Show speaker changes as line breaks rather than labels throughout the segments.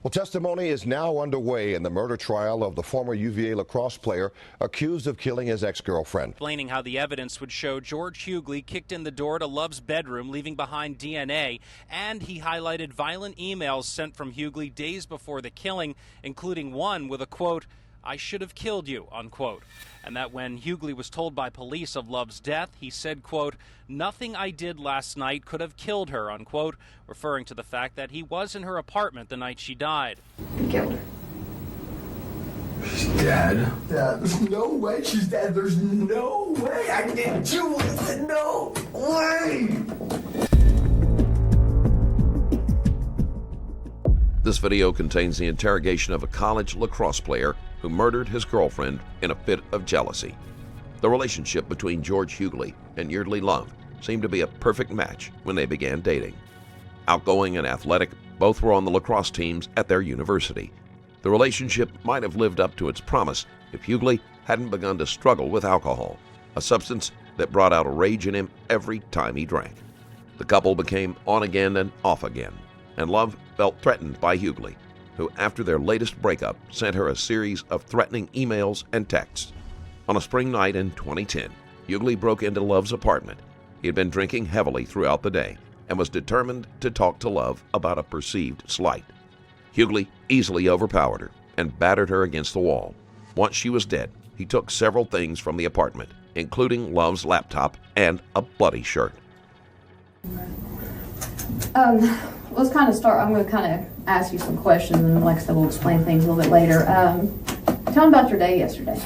Well, testimony is now underway in the murder trial of the former UVA lacrosse player accused of killing his ex-girlfriend.
Explaining how the evidence would show George Huguely kicked in the door to Love's bedroom, leaving behind DNA, and he highlighted violent emails sent from Huguely days before the killing, including one with a quote, "I should have killed you," unquote. And that when Huguely was told by police of Love's death, he said, quote, "Nothing I did last night could have killed her," unquote, referring to the fact that he was in her apartment the night she died.
He killed her.
She's dead?
Yeah, there's no way she's dead. There's no way. I didn't do it. No way.
This video contains the interrogation of a college lacrosse player who murdered his girlfriend in a fit of jealousy. The relationship between George Huguely and Yeardley Love seemed to be a perfect match when they began dating. Outgoing and athletic, both were on the lacrosse teams at their university. The relationship might have lived up to its promise if Huguely hadn't begun to struggle with alcohol, a substance that brought out a rage in him every time he drank. The couple became on again and off again, and Love felt threatened by Huguely, who, after their latest breakup, sent her a series of threatening emails and texts. On a spring night in 2010, Huguely broke into Love's apartment. He had been drinking heavily throughout the day and was determined to talk to Love about a perceived slight. Huguely easily overpowered her and battered her against the wall. Once she was dead, he took several things from the apartment, including Love's laptop and a bloody shirt.
Let's kind of start. I'm going to kind of ask you some questions, and like I said, we'll explain things a little bit later. Tell me about your day yesterday.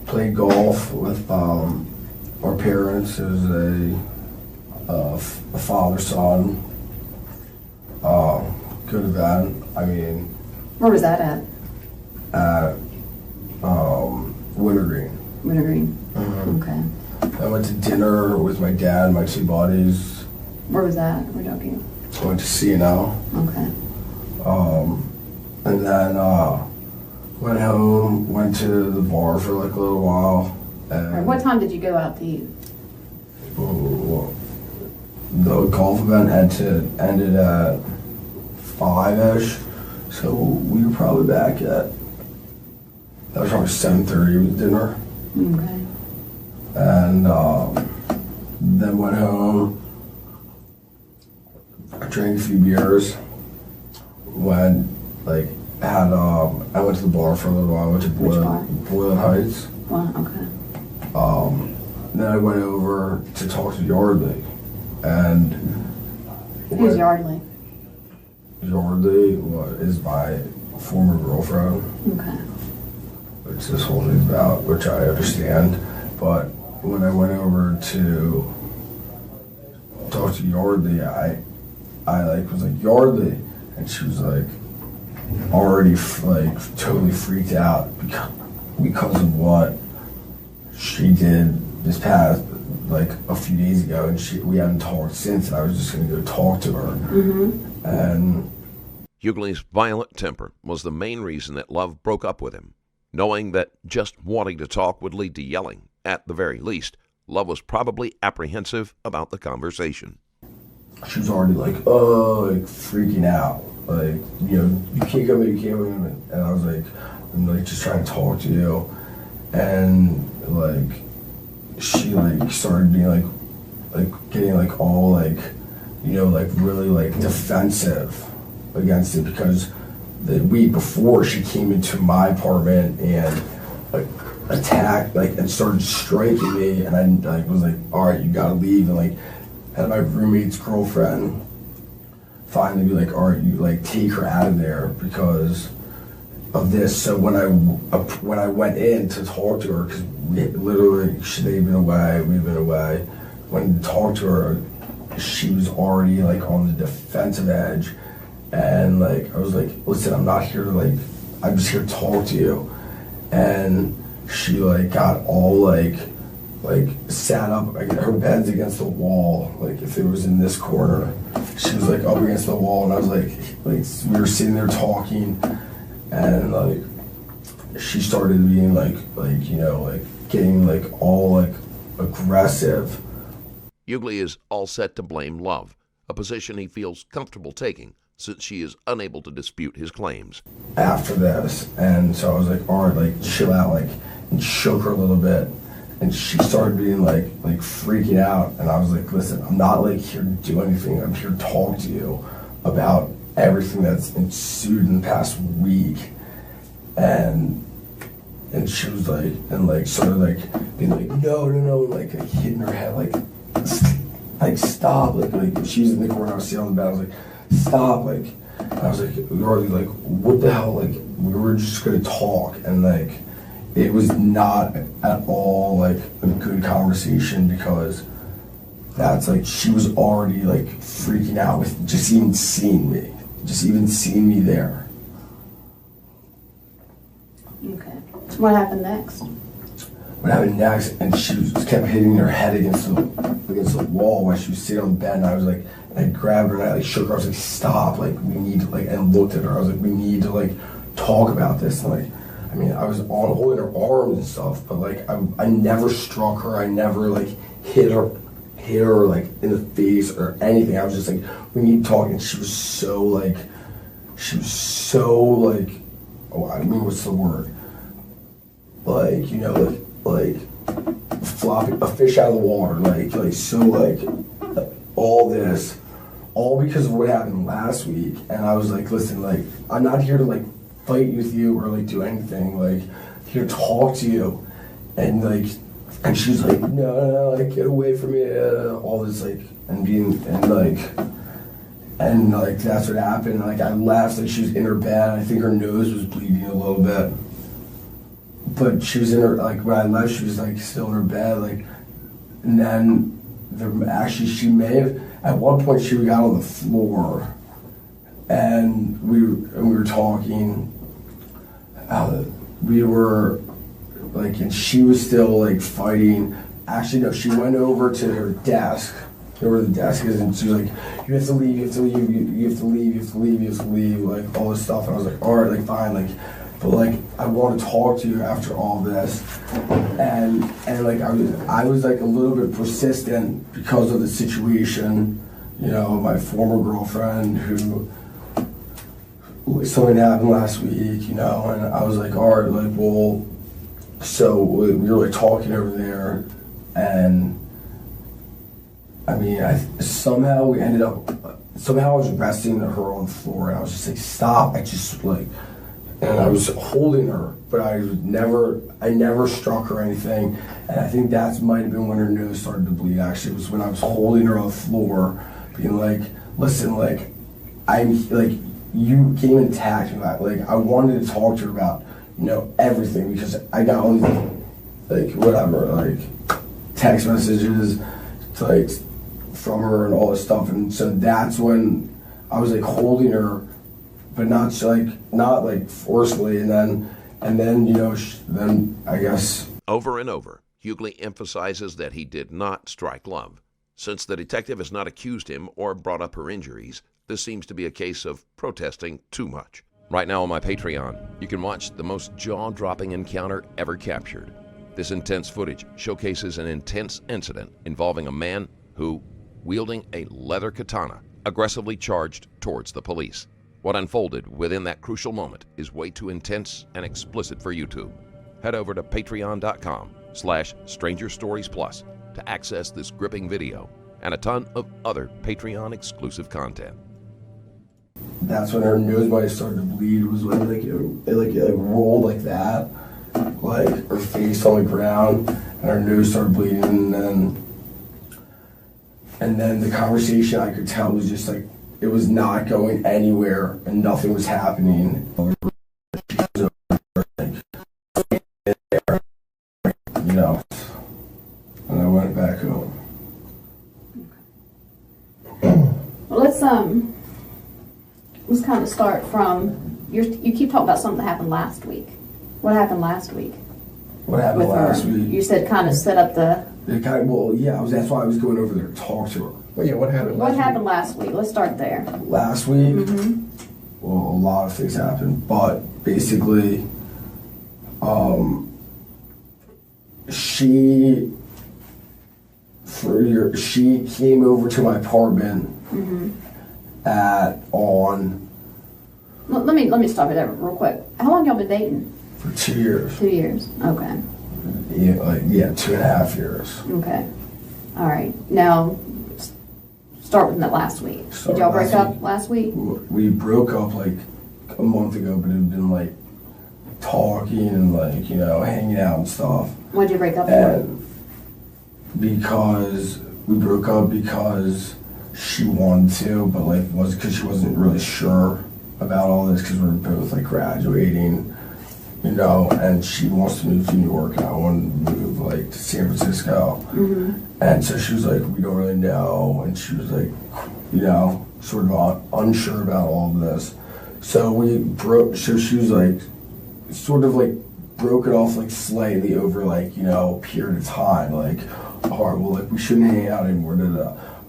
Played golf with our parents. It was a father-son. Good event. I mean,
Where was that at?
at Wintergreen.
Wintergreen.
Mhm.
Okay.
I went to dinner with my dad and my two buddies.
Where was that? We're joking.
I went to C&L.
Okay.
And then went home, went to the bar for like a little while. And
What time did you go out to eat?
The golf event ended at 5-ish, so we were probably back at, that was probably 7:30 with dinner.
Okay.
And then went home, I drank a few beers, I went to the bar for a little while. I went to
Which bar?
Boylan Heights.
Well, okay.
Then I went over to talk to Yardley, and
Who's Yardley?
Yardley is my former girlfriend,
Okay.
which this whole thing's about, which I understand. But when I went over to talk to Yardley, I was like, Yardley, and she was like already totally freaked out because of what she did this past a few days ago, and we haven't talked since, and I was just gonna go talk to her.
Mm-hmm.
And
Huguely's violent temper was the main reason that Love broke up with him. Knowing that just wanting to talk would lead to yelling, at the very least, Love was probably apprehensive about the conversation.
she was already freaking out. You can't come in, you can't come in. And I was like, I'm just trying to talk to you. And she started being getting all really defensive against it, because the week before she came into my apartment and attacked and started striking me, and I was like, all right, you gotta leave, and had my roommate's girlfriend finally be like, all right, you take her out of there because of this. So when I went in to talk to her, because they'd been away, we'd been away, when to talk to her, she was already on the defensive edge, and I was like, listen, I'm not here to I'm just here to talk to you. And she got all sat up, her bed's against the wall, if it was in this corner, she was up against the wall, and I was we were sitting there talking, and she started being getting all aggressive.
Huguely is all set to blame Love, a position he feels comfortable taking, since she is unable to dispute his claims.
After this, and so I was like, all right, like chill out, like, and shook her a little bit, and she started being like freaking out, and I was like, listen, I'm not like here to do anything, I'm here to talk to you about everything that's ensued in the past week. And she was like, and like sort of like being like, no, like hitting her head, like stop, like she was in the corner, I was sitting on the bed, I was like, stop, like, I was like, Lordy, like, what the hell, like, we were just gonna talk, and like, it was not at all like a good conversation, because that's like, she was already like freaking out with just even seeing me there.
Okay. What happened next?
What happened next, and she kept hitting her head against the wall while she was sitting on the bed, and I was like, I grabbed her and I like shook her. I was like, stop, like we need to, like, and looked at her. I was like, we need to like talk about this. And like, I mean, I was holding her arms and stuff, but like I never struck her. I never like hit her like in the face or anything. I was just like, we need to talk. And she was so like, oh, I mean, what's the word? Like, you know, like flopping a fish out of the water, like so like all this, all because of what happened last week. And I was like, listen, like, I'm not here to like fight with you or like do anything, like here to talk to you. And like, and she was like, no, like get away from me, all this like, and like that's what happened. Like I left, like she was in her bed. I think her nose was bleeding a little bit, but she was in her, like when I left, she was like still in her bed, like, and then she may have, at one point she got on the floor, and we were talking. We were like, and she was still like fighting. Actually, no, she went over to her desk. Where the desk is, and she was like, you have to leave, you have to leave, you have to leave, you have to leave, you have to leave, like all this stuff. And I was like, all right, like fine, like, but like I want to talk to you after all this. And like I was like a little bit persistent because of the situation, you know, my former girlfriend who something happened last week, you know, and I was like, all right, like, well, so we were like talking over there, and I mean, somehow I was resting her on the floor, and I was just like, stop, I just like, and I was holding her, but I never struck her or anything, and I think that might have been when her nose started to bleed. Actually, it was when I was holding her on the floor, being like, listen, like, I'm like, you came and attacked me, like, I wanted to talk to her about, you know, everything, because I got all these, like, whatever, like, text messages, like, from her and all this stuff, and so that's when I was like holding her, but not forcefully, and then you know, then I guess.
Over and over, Huguely emphasizes that he did not strike Love. Since the detective has not accused him or brought up her injuries, this seems to be a case of protesting too much. Right now on my Patreon, you can watch the most jaw-dropping encounter ever captured. This intense footage showcases an intense incident involving a man who, wielding a leather katana, aggressively charged towards the police. What unfolded within that crucial moment is way too intense and explicit for YouTube. Head over to patreon.com/strangerstoriesplus to access this gripping video and a ton of other Patreon exclusive content.
That's when her nose might have started to bleed, was when it rolled like that, like her face on the ground, and her nose started bleeding, and then the conversation, I could tell, was just like, it was not going anywhere and nothing was happening. You know, and I went back home.
Well, let's kind of start from, you keep talking about something that happened last week. What happened last week?
What happened last week?
You said kind of set up the...
Well, yeah, that's why I was going over there to talk to her. Well, yeah, what happened
last week? Let's start there.
Last week?
Mm-hmm.
Well, a lot of things happened, but basically, she came over to my apartment,
mm-hmm. Let me stop you there real quick. How long y'all been dating?
For 2 years.
2 years. Okay.
Yeah, 2.5 years.
Okay. All right. Now, start with that last week. Did y'all break up last week?
We broke up like a month ago, but it had been like talking and like, hanging out and stuff.
Why'd you break up for?
And because we broke up because she wanted to, but like was because she wasn't really sure about all this because we were both like graduating, and she wants to move to New York and I want to move like to San Francisco. And so she was like, we don't really know, and she was like, sort of unsure about all of this. So we broke. So she was like, sort of like broke it off like slightly over like a period of time. Like, all right, well, like we shouldn't hang out anymore,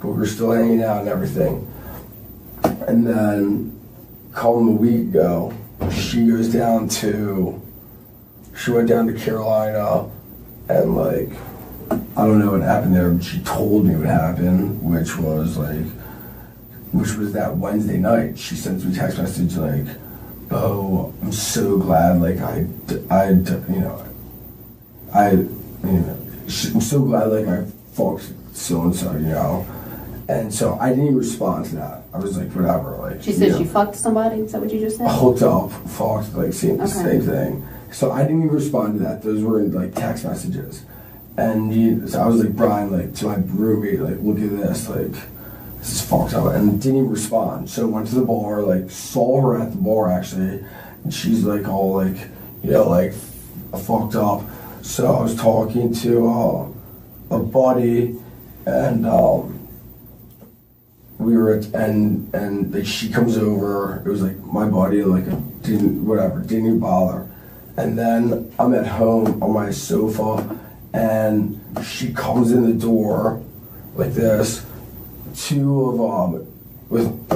but we were still hanging out and everything. And then, call him a week ago, she went down to Carolina, and like, I don't know what happened there, but she told me what happened, which was that Wednesday night. She sent me a text message like, oh, I'm so glad, like I'm so glad like I fucked so-and-so, And so I didn't even respond to that. I was like, whatever. Like,
She said she fucked somebody? Is that what you just said?
Hooked up, fucked, like same thing. So I didn't even respond to that. Those were like text messages. And so I was like, Brian, like to my roommate, like, look at this, like, this is fucked up. And didn't even respond. So went to the bar, like saw her at the bar actually. And she's like all like, like fucked up. So I was talking to a buddy, and we were and like she comes over. It was like my buddy, and like didn't even bother. And then I'm at home on my sofa, and she comes in the door like this. Two of with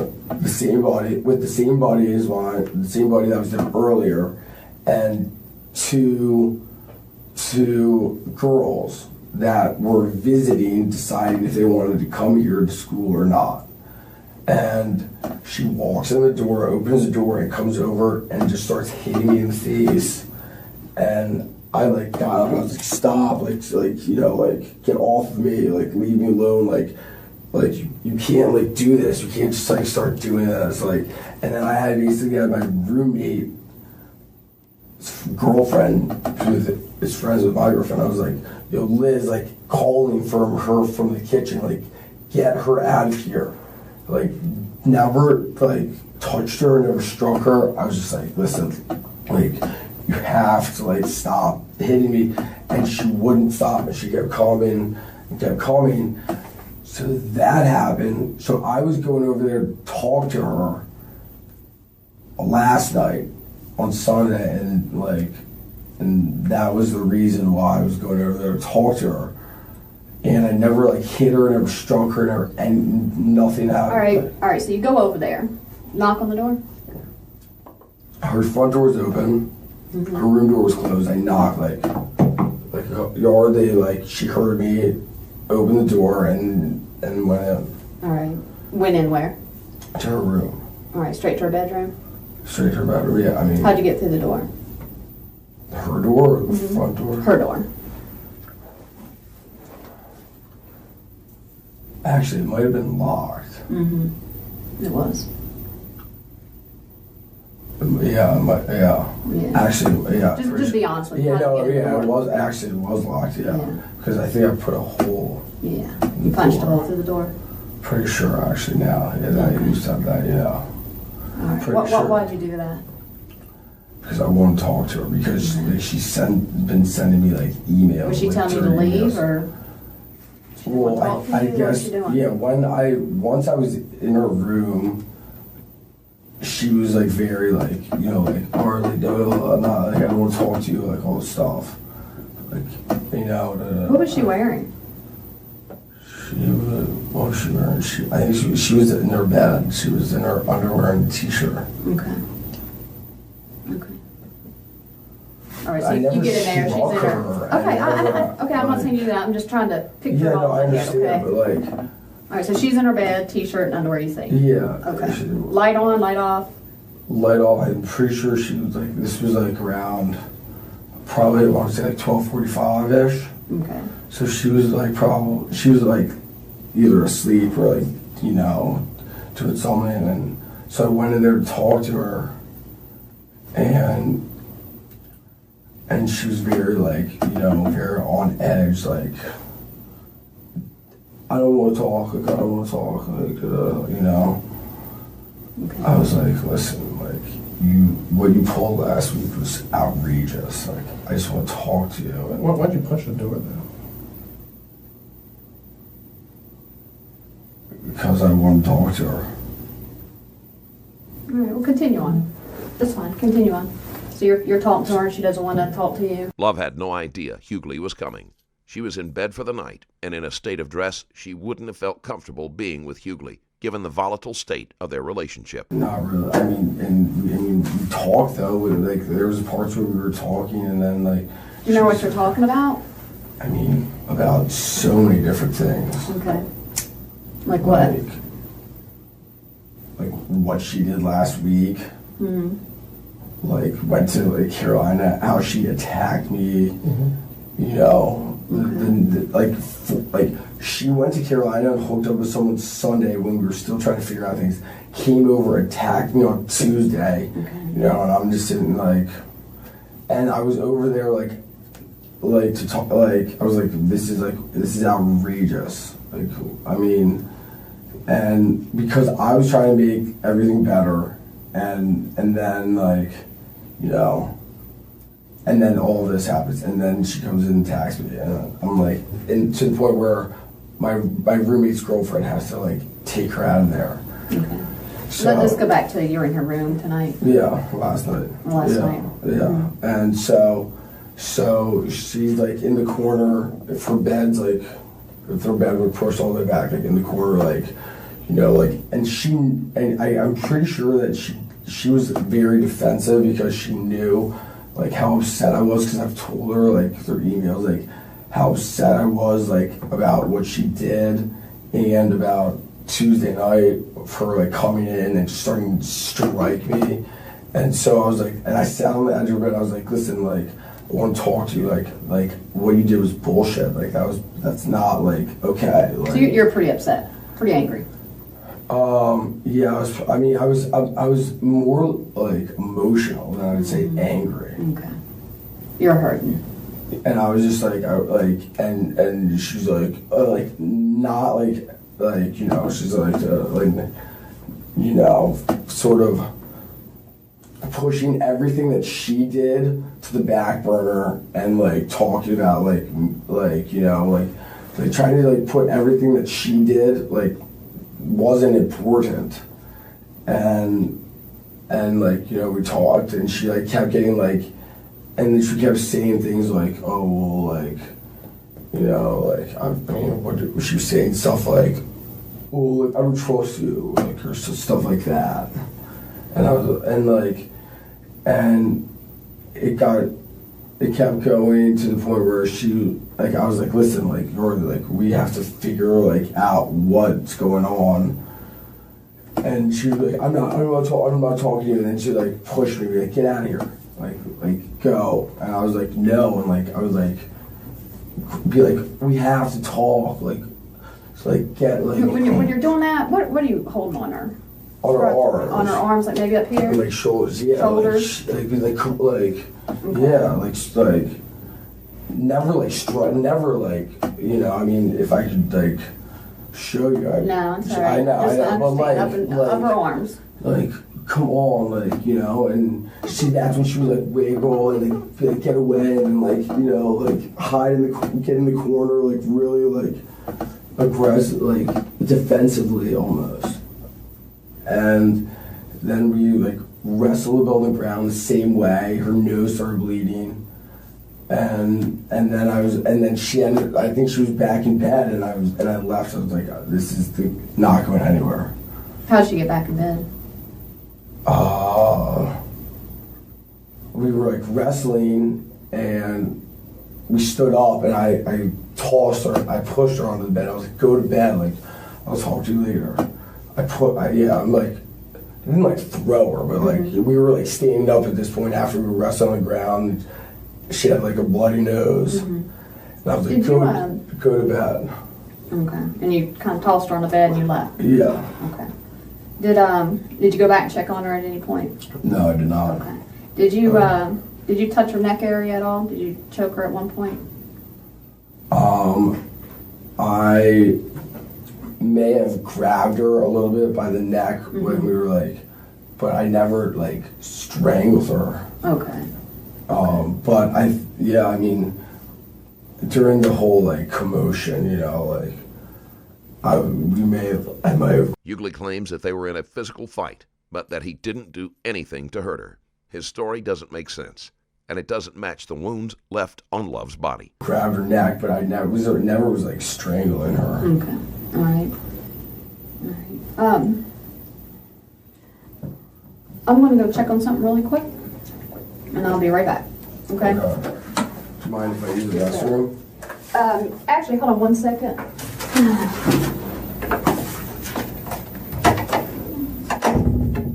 the same body as mine, the same body that was there earlier, and two girls that were visiting, deciding if they wanted to come here to school or not. And she walks in the door, opens the door, and comes over and just starts hitting me in the face. And I like got up and I was like, stop, like get off of me, like leave me alone, like you can't like do this, you can't just like start doing this, like. And then I had basically had my roommate girlfriend, who is friends with my girlfriend. I was like, Liz, like calling from her from the kitchen, like get her out of here. Like never like touched her, never struck her. I was just like, listen, like you have to like stop hitting me. And she wouldn't stop, and she kept coming and kept coming. So that happened. So I was going over there to talk to her last night on Sunday, and that was the reason why I was going over there to talk to her. And I never like hit her, never struck her, and nothing happened.
All right. So you go over there, knock on the door.
Her front door was open. Mm-hmm. Her room door was closed. I knocked like yardly, like she heard me, opened the door and went in.
All right. Went in where?
To her room.
All right. Straight to her bedroom.
Straight to her bedroom. Yeah. I mean.
How'd you get through the door?
Her door or the front door?
Her door.
Actually, it might have been locked.
Mm-hmm. It was.
Yeah. Actually, yeah.
Just be honest with me.
Yeah, no, yeah, it was locked. Yeah, because I think I put a hole.
Yeah, you punched a hole through the door.
Pretty sure, actually. Now, yeah, I used to have that. Yeah.
All right. Why'd you do that?
Because I want to talk to her, because like, she's been sending me like emails.
Was she
like,
telling you to leave or?
Well, I guess yeah. Once I was in her room, she was like very like like Harley, not like I don't want to talk to you, like all this stuff, like
What was she wearing?
What was she wearing? I think she was in her bed. She was in her underwear and t-shirt.
Okay. All right, so you get in there, she's in her. Okay, I'm not saying you that. I'm just trying to picture
I
all of it.
understand,
Okay.
but
All right, so she's in her bed, t-shirt and underwear, you think?
Yeah.
Okay. Light on, light off?
Light off. I'm pretty sure she was like, this was like around, probably I want to say like 12:45-ish.
Okay.
So she was like either asleep or like, you know, doing something. And so I went in there to talk to her, and she was very like, you know, very on edge, like, I don't want to talk, like, I don't want to talk, like, you know.
Okay.
I was like, listen, like, what you pulled last week was outrageous. Like, I just want to talk to you. And
Why'd you punch the door then?
because I want to talk to her.
All right, well, continue on. That's fine, continue on. So you're talking to her and she doesn't want to talk to you?
Love had no idea Huguely was coming. She was in bed for the night and in a state of dress she wouldn't have felt comfortable being with Huguely, given the volatile state of their relationship.
Not really. I mean, we talked though. Like, there was parts where we were talking, and then like.
Do you know what you're talking about?
I mean, about so many different things.
Okay. Like what?
Like what she did last week.
Mm-hmm.
Like, went to like Carolina, how she attacked me. Mm-hmm. You know, like she went to Carolina and hooked up with someone Sunday when we were still trying to figure out things. Came over, attacked me on Tuesday. Okay. You know, and I'm just sitting like, and I was over there like to talk. Like, I was like, this is outrageous. Like, I mean, and because I was trying to make everything better, and then like, you know. And then all this happens, and then she comes in and attacks me, and I'm like, and to the point where my roommate's girlfriend has to like take her out of there.
Okay.
So,
let's go back to you're in her room tonight.
Yeah, last night.
Last night.
Yeah, mm-hmm. And so she's like in the corner. If her bed's like, if her bed would push all the way back, like in the corner, like, you know, like, and I'm pretty sure that she was very defensive because she knew. Like how upset I was, because I've told her like through emails like how upset I was like about what she did, and about Tuesday night for like coming in and starting to strike me. And so I was like, and I sat on the edge of her bed. I was like, listen, like, I want to talk to you. Like what you did was bullshit. Like that's not like okay. Like,
so you're pretty upset, pretty angry.
Yeah, I was more like emotional than I would say angry.
Okay. You're hurting.
And I was just like, and she's like not like, you know, she's like, you know, sort of pushing everything that she did to the back burner, and like talking about like, you know, like trying to like put everything that she did like wasn't important, and like, you know, we talked, and she like kept getting like, and then she kept saying things like, oh well, like, you know, like, I mean, what was she saying? Stuff like, oh, like, I don't trust you, like, or stuff like that. And I was, and it kept going to the point where she, like, I was like, listen, like, we have to figure like out what's going on. And she was like, I'm not talking to you. And then she like pushed me, like, get out of here, like go. And I was like, no. And like, I was like, be like, we have to talk, like, so like get like.
When you're doing that, what are you holding on her?
On her arms.
On her arms, like maybe up here.
Like shoulders, yeah.
Shoulders.
Like yeah, like never like never like, you know. I mean, if I could like show you.
No, it's alright. I know, but like, up her arms.
Like, come on, like, you know. And that's when she was like wiggle and like get away, and like, you know, like hide get in the corner, like really like aggressive, like defensively almost. And then we like wrestled on the ground the same way. Her nose started bleeding, and then she ended. I think she was back in bed, and I left. I was like, this is not going anywhere.
How'd she get back in bed?
We were like wrestling, and we stood up, and I tossed her. I pushed her onto the bed. I was like, go to bed. Like, I'll talk to you later. I'm like, I didn't like throw her, but like we were like standing up at this point after we were resting on the ground. She had like a bloody nose, and I was like, go to bed.
Okay. And you kind of tossed her on the bed and you left.
Yeah.
Okay. Did you go back and check on her at any point?
No, I did not.
Okay. Did you touch her neck area at all? Did you choke her at one point?
I may have grabbed her a little bit by the neck when we were like, but I never like strangled her.
Okay.
But I mean, during the whole like commotion, you know, like I might have.
Huguely claims that they were in a physical fight, but that he didn't do anything to hurt her. His story doesn't make sense, and it doesn't match the wounds left on Love's body.
Grabbed her neck, but I never was like strangling her.
Okay. All right. I'm gonna go check on something really quick, and I'll be right back. Okay.
Do you mind if I use the restroom?
Actually, hold on 1 second.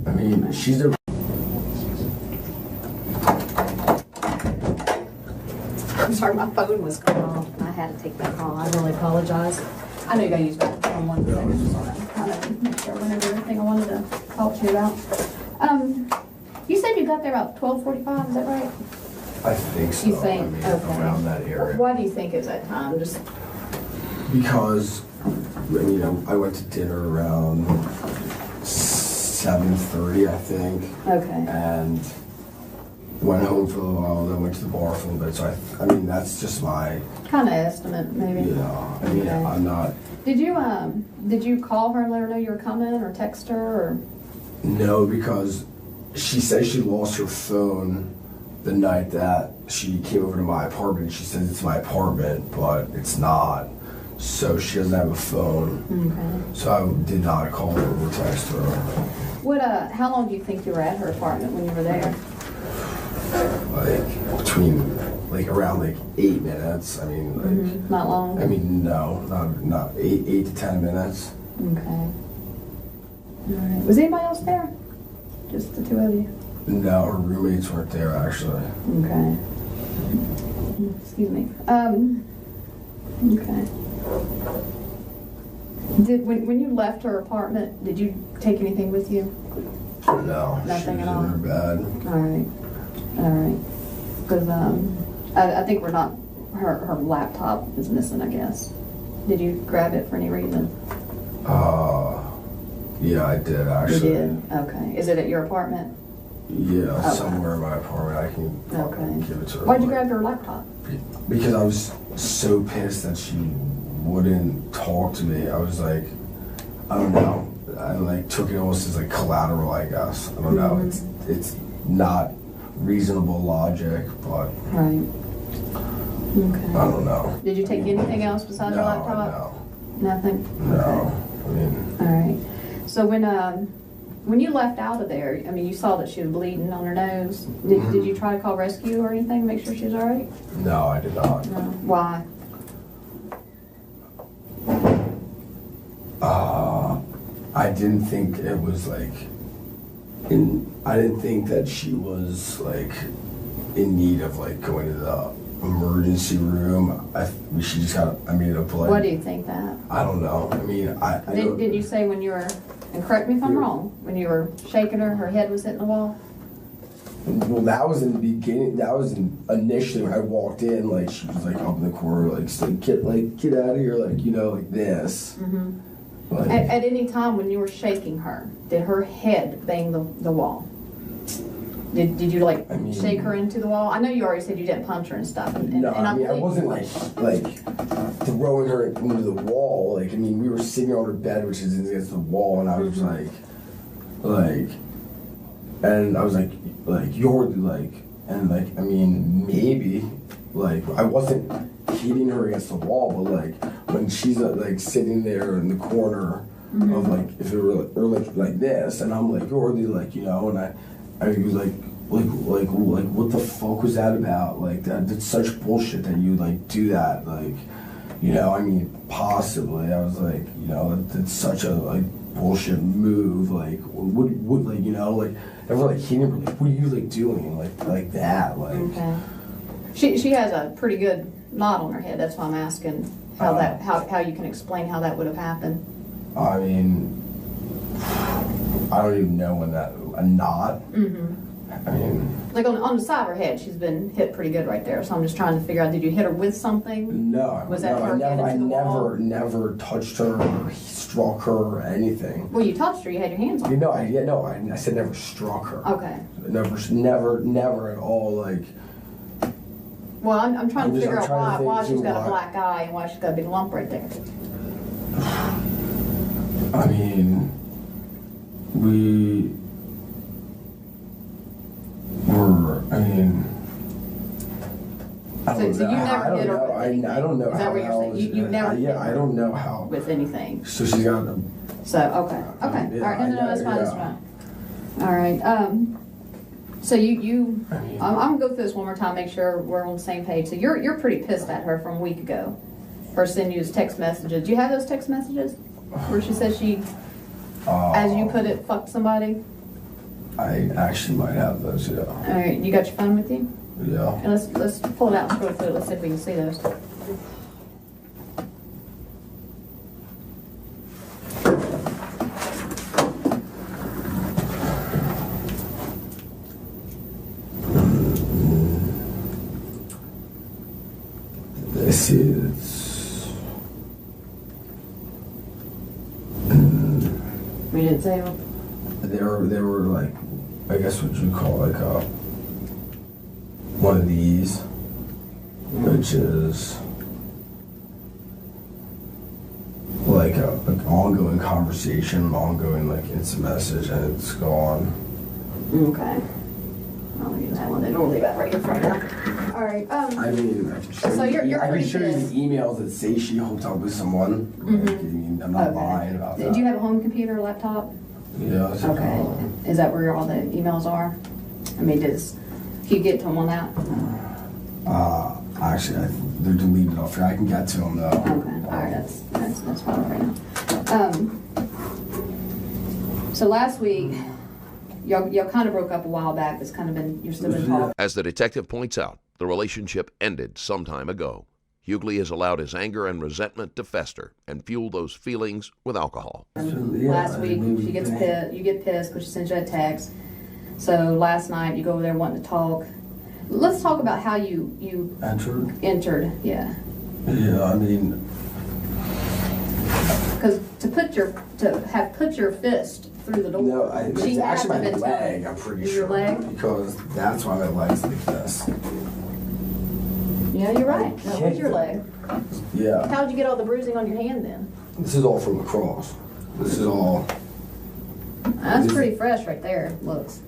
I mean, she's a.
I'm sorry, my phone was going off, and I had to take that call. I really apologize. I know you gotta use that on 1 second, just so I kind of make sure whenever everything I wanted to talk to you about. You said you got there about 12:45. Is that right?
I think so.
You think?
I mean,
Okay.
around that area.
Why do you think it's that time? Just
Because, you know, I went to dinner around 7:30, I think.
okay.
And went home for a little while, then went to the bar for a little bit. So I mean, that's just my,
Kind of estimate, maybe.
you know, I mean,
Okay.
I'm not.
Did you call her and let her know you were coming, or text her, or?
No, because she says she lost her phone the night that she came over to my apartment. She says it's my apartment, but it's not. So she doesn't have a phone.
Okay.
So I did not call her or text her.
How long do you think you were at her apartment when you were there?
Like between, like around like 8 minutes. I mean, like.
Not long?
I mean, no, not 8 to 10 minutes.
Okay. All right. Was anybody else there? Just the two of you?
No, her roommates weren't there actually.
Okay. Excuse me. Okay. When you left her apartment, did you take anything with you?
No,
Nothing
she
at
was
all?
in her bed.
All right. Because I think we're not. Her laptop is missing, I guess. Did you grab it for any reason?
Yeah, I did actually.
You did? Okay. Is it at your apartment?
Yeah,
Okay.
somewhere in my apartment. I can give it to her.
Why'd you grab her laptop?
Because I was so pissed that she wouldn't talk to me. I was like, I don't know. I like took it almost as like collateral, I guess. I don't know. It's not reasonable logic, but
Right. Okay.
I don't know.
Did you take anything else besides your laptop?
No.
Nothing?
No.
Okay.
I mean,
All right. So when you left out of there, I mean, you saw that she was bleeding on her nose. Did you try to call rescue or anything to make sure she was all right?
no, I did not.
No. Why?
I didn't think it was like I didn't think that she was like in need of like going to the emergency room. She just got a blood.
What do you think that?
I don't know. I mean, I don't,
Did you say when you were, and correct me if I'm wrong, when you were shaking her, her head was hitting the wall?
well, that was in the beginning. That was initially when I walked in. Like she was like up in the corner, like get out of here, like you know, like this.
Mm-hmm.
Like,
At any time when you were shaking her, did her head bang the wall? Did you like shake her into the wall? I know you already said you didn't punch her and stuff.
No, I mean I wasn't like throwing her into the wall. Like I mean we were sitting on her bed, which is against the wall, and I was and I was like you're like, and like I mean maybe like I wasn't hitting her against the wall, but like when she's like sitting there in the corner of like if it were like this, and I'm like you're like you know, and I was like what the fuck was that about? Like that's such bullshit that you like do that. Like you know, I mean, possibly. I was like, you know, it's such a like bullshit move. Like, what, like, you know, like, ever like hitting her, like, what are you like doing, like that, like.
Okay. She has a pretty good knot on her head. That's why I'm asking how how you can explain how that would have happened.
I mean, I don't even know when a knot. I mean,
like on the side of her head, she's been hit pretty good right there. So I'm just trying to figure out, did you hit her with something?
no.
Was that
no,
her head into the wall?
never touched her or struck her or anything.
Well, you touched her. You had your hands on her.
You know, I said never struck her.
Okay.
Never at all. Like.
Well, I'm trying to figure out why she's got
why.
a black eye and why she's got a big lump right there.
I mean, we were. I mean, I don't
So
know.
you never hit her with
I
anything?
don't know
Is that
how
what you're saying?
else-
You never hit
Yeah, I
her
don't know how.
with anything.
So she's got a.
So okay.
Yeah,
All right. No, that's fine.
yeah.
That's fine. All right. So you
I mean-
I'm gonna go through this one more time, make sure we're on the same page. So you're pretty pissed at her from a week ago. Her sending you text messages. Do you have those text messages where she says she, as you put it, fucked somebody?
I actually might have those. Yeah.
All right. You got your phone with you?
Yeah.
And let's pull it out and scroll through it. Let's see if we can see those.
This is.
We didn't say them.
They were like, I guess what you call like one of these, which is like an ongoing conversation, an ongoing like instant message, and it's gone.
Okay. I'll use that one. Then we'll leave that right in front of her. All right.
I mean, I can show
So
you,
you're
I can
pretty
show you
pissed.
the emails that say she hooked up with someone. Like, I mean, I'm not lying about that.
Do you have a home computer or laptop?
Yeah. It's
Okay. Is that where all the emails are? I mean, can you get to them on that?
Actually, they're deleted off here. I can get to them though.
Okay. All right. That's fine right now. So last week, y'all kind of broke up a while back. It's kind of been, you're still been talking.
As the detective points out, the relationship ended some time ago. Huguely has allowed his anger and resentment to fester and fuel those feelings with alcohol.
Last week, she gets pissed. You get pissed because she sends you a text. So last night, you go over there wanting to talk. Let's talk about how you entered. Yeah.
Yeah, I mean,
Because to have put your fist through the door.
no,
she
it's
had to
actually my
have been
leg,
telling-
I'm pretty
Your
sure.
leg?
Because that's why my leg's like this.
Yeah, you're right. That was your leg.
Yeah.
How'd you get all the bruising on your hand then?
This is all from lacrosse. This is all
That's pretty fresh right there. Looks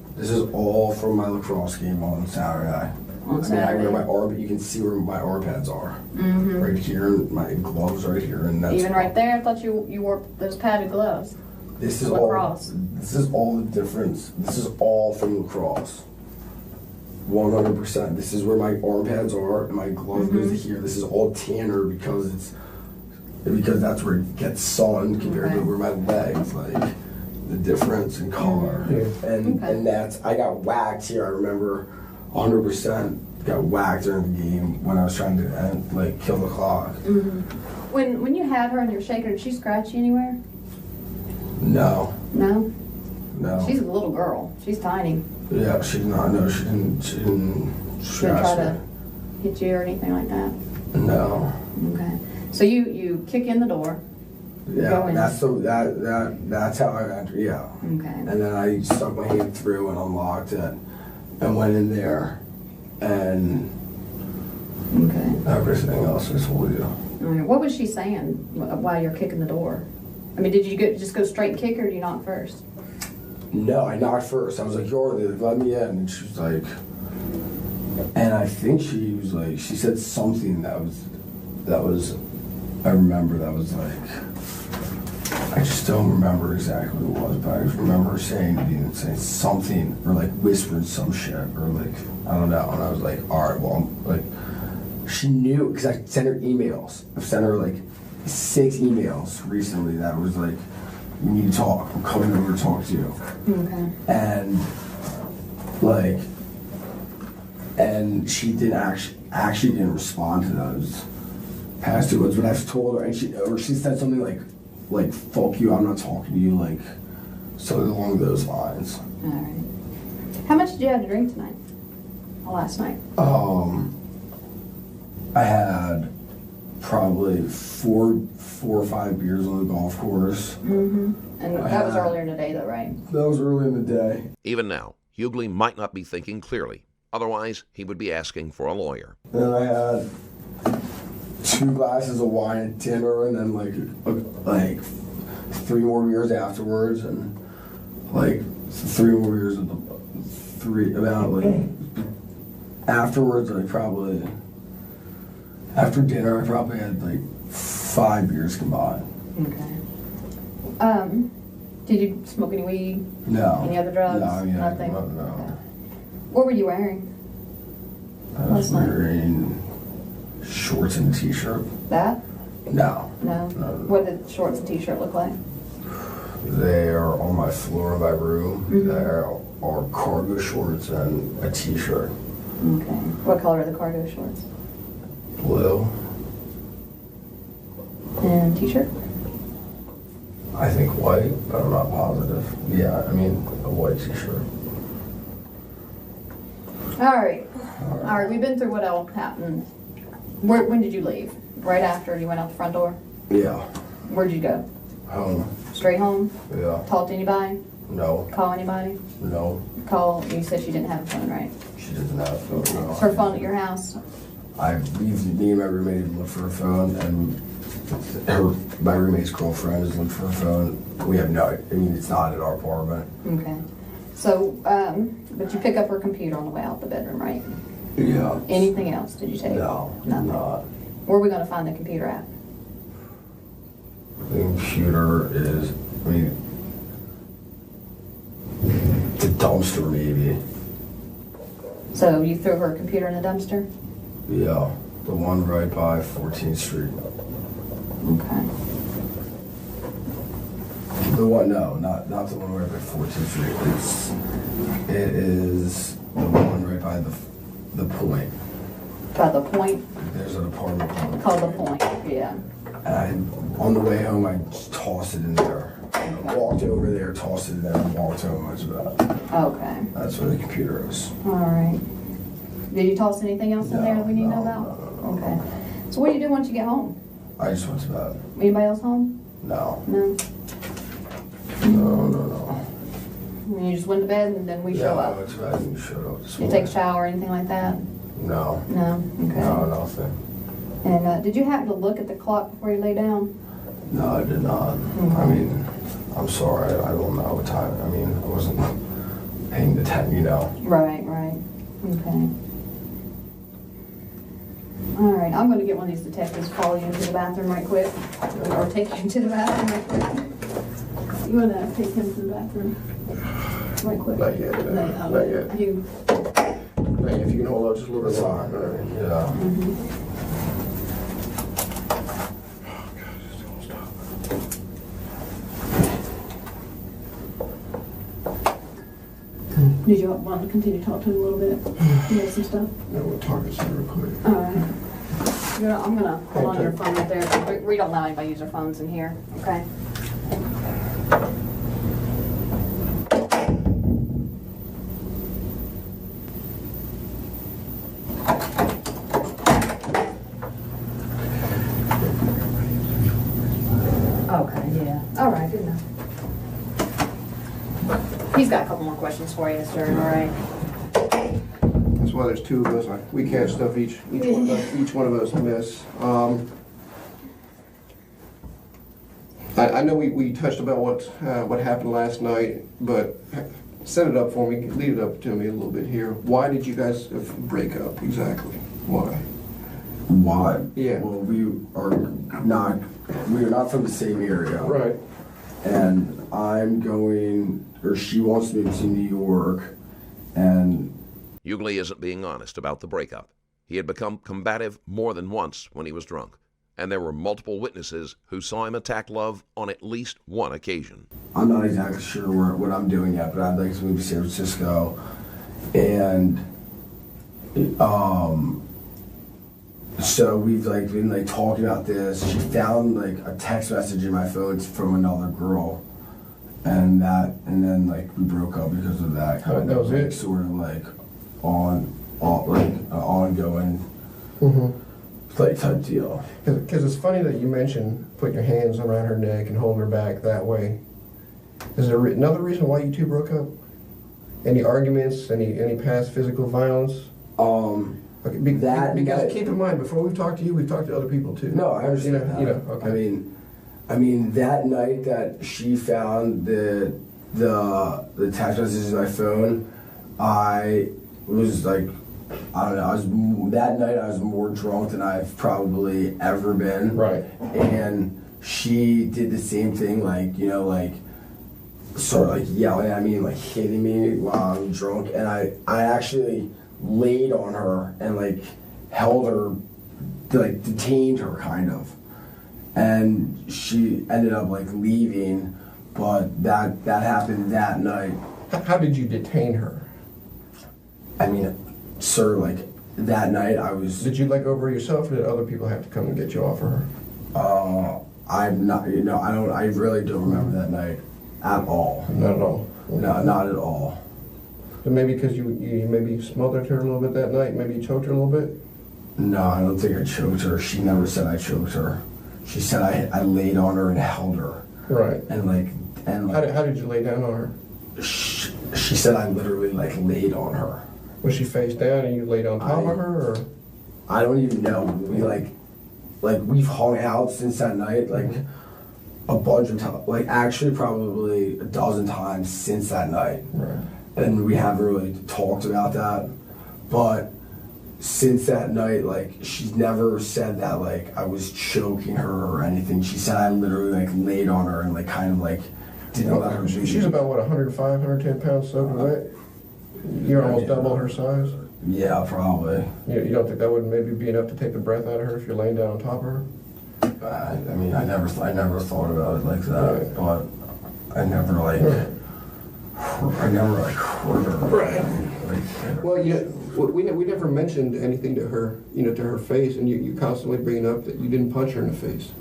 all from my lacrosse game on Saturday.
on
I
Saturday.
wear my arm. You can see where my arm pads are. Right here, and my gloves right here, and that's
Even right there, I thought you wore those padded gloves.
This is
lacrosse.
all. This is all the difference. This is all from lacrosse. 100%. This is where my arm pads are, and my glove goes to here. This is all tanner because that's where it gets sun compared to where my legs, like the difference in color. And that's, I got whacked here. I remember 100% got whacked during the game when I was trying to kill the clock.
When you had her and you're shaking her, did she scratch you anywhere?
No.
No.
No.
She's a little girl. She's tiny.
Yeah, she did not. No, she didn't. She didn't
She didn't try
scratch
to
me.
hit you or anything like that.
No.
Okay. So you kick in the door. Go
Yeah,
in.
that's how I entered. Yeah.
Okay.
And then I stuck my hand through and unlocked it, and went in there, and
Okay.
everything else I told you.
All right. What was she saying while you're kicking the door? I mean, did you just go straight and kick her, or did you knock first?
No, I knocked first. I was like, "You're let me in," and she was like, and I think she was like, she said something that was, I remember that was like, I just don't remember exactly what it was, but I just remember saying something or like whispering some shit or like I don't know, and I was like, all right, well, like she knew because I sent her emails. I've sent her like 6 emails recently that was like, we need to talk. I'm coming over to talk to you.
Okay.
And she didn't actually didn't respond to those past 2 ones. But I've told her, and she said something like fuck you, I'm not talking to you, like something along those lines.
All right. How much did you have to drink tonight? Or last night?
I had probably four or 5 beers on the golf course.
Mm-hmm. And that was earlier today, though, right?
That was early in the day.
Even now, Huguely might not be thinking clearly. Otherwise, he would be asking for a lawyer.
And I had 2 glasses of wine at dinner, and then like 3 more beers afterwards, and like 3 more beers at afterwards. After dinner, I probably had like 5 beers combined.
Okay. Did you smoke any weed?
No.
Any other drugs?
No, I mean,
nothing.
No.
Okay. What were you wearing?
I was wearing shorts and a t-shirt.
That?
No.
No. What did the shorts and t-shirt look like?
They are on my floor in my room. Mm-hmm. There are cargo shorts and a t-shirt.
Okay. What color are the cargo shorts?
Blue.
And t-shirt?
I think white, but I'm not positive. Yeah, I mean a white t-shirt.
All right. We've been through what all happened. When did you leave? Right after you went out the front door?
Yeah.
Where'd you go?
Home.
Straight home?
Yeah.
Talk to anybody?
No.
Call anybody?
No.
You said she didn't have a phone, right?
She doesn't have a phone. No.
Is her phone at your house?
Me and my roommate have looked for her phone, and my roommate's girlfriend has looked for her phone. We have it's not at our apartment.
Okay. So, but you pick up her computer on the way out the bedroom, right?
Yeah.
Anything else did you take?
No.
Nothing.
Not.
Where are we going to find the computer at?
The computer is, the dumpster maybe.
So you threw her computer in the dumpster?
Yeah, the one right by 14th Street.
Okay.
The one, no, not the one right by 14th Street. It is the one right by the point.
By the point?
There's an apartment
Called the point, yeah.
And on the way home, I just tossed it in there. I walked over there, tossed it in there, and walked home. That's
Okay.
That's where the computer is.
All right. Did you toss anything else in there that we need to know about?
No.
Okay. So what do you do once you get home?
I just went to bed.
Anybody else home?
No.
No?
No.
You just went to bed and then we show
I
up?
went to bed and you showed up this
You
morning.
take a shower or anything like that?
No.
No? Okay.
No, nothing.
And did you happen to look at the clock before you lay down?
No, I did not.
Okay.
I'm sorry. I don't know what time. I wasn't paying the attention,
Right. Okay. All right, I'm going to get one of these detectives to follow you into the bathroom right quick. Or take you to the bathroom right quick. You want to take him to the bathroom right quick?
Not yet. Not yet. If you can hold out just a little bit longer. Yeah.
Mm-hmm. Did you want to continue to talk to him a little bit? You know some stuff?
Yeah, we'll talk this real quick.
All right. I'm going to hold on to your phone right there. We don't allow anybody to use their phones in here, okay? Okay, yeah. All right, good enough. He's got a couple more questions for you, sir, all right?
That's why there's 2 of us. We catch stuff each one of us miss. I know we touched about what happened last night, but set it up for me. Lead it up to me a little bit here. Why did you guys break up exactly? Why?
Why?
Yeah.
Well, we are not from the same area.
Right.
And she wants me to New York, and
Huguely isn't being honest about the breakup. He had become combative more than once when he was drunk, and there were multiple witnesses who saw him attack Love on at least one occasion.
I'm not exactly sure what I'm doing yet, but I'd like to move to San Francisco, and so we've been talking about this. She found a text message in my phone from another girl, and then we broke up because of that.
That was it.
Sort of ongoing type deal.
Because it's funny that you mentioned putting your hands around her neck and holding her back that way. Is there another reason why you two broke up? Any arguments? Any past physical violence? Okay, because keep in mind, before we've talked to you, we've talked to other people too.
No, I understand that.
Okay.
I mean, that night that she found the text messages in my phone, I was I don't know. That night I was more drunk than I've probably ever been.
Right.
And she did the same thing, sort of yelling at me and hitting me while I'm drunk. And I actually laid on her and held her, detained her kind of. And she ended up leaving, but that happened that night.
How did you detain her?
I mean, sir, that night I was.
Did you let go of her yourself, or did other people have to come and get you off of her?
I'm not. I really don't remember that night at all.
Not at all.
No, not at all.
So maybe because you maybe smothered her a little bit that night, maybe you choked her a little bit?
No, I don't think I choked her. She never said I choked her. She said I laid on her and held her.
Right.
And
how did you lay down on her?
She said I literally laid on her.
Was she face down and you laid on top of her, or?
I don't even know. We we've hung out since that night a bunch of times. Actually probably a dozen times since that night.
Right.
And we haven't really talked about that. But since that night, she's never said that I was choking her or anything. She said I literally laid on her and didn't let her leave.
She's about what, 105, 110 pounds soaking wet? You're almost double her size?
Yeah, probably.
You don't think that would maybe be enough to take the breath out of her if you're laying down on top of her?
I mean, I never thought about it like that,
Right.
but I never hurt her.
Right. Well, we never mentioned anything to her, to her face, and you constantly bringing up that you didn't punch her in the face.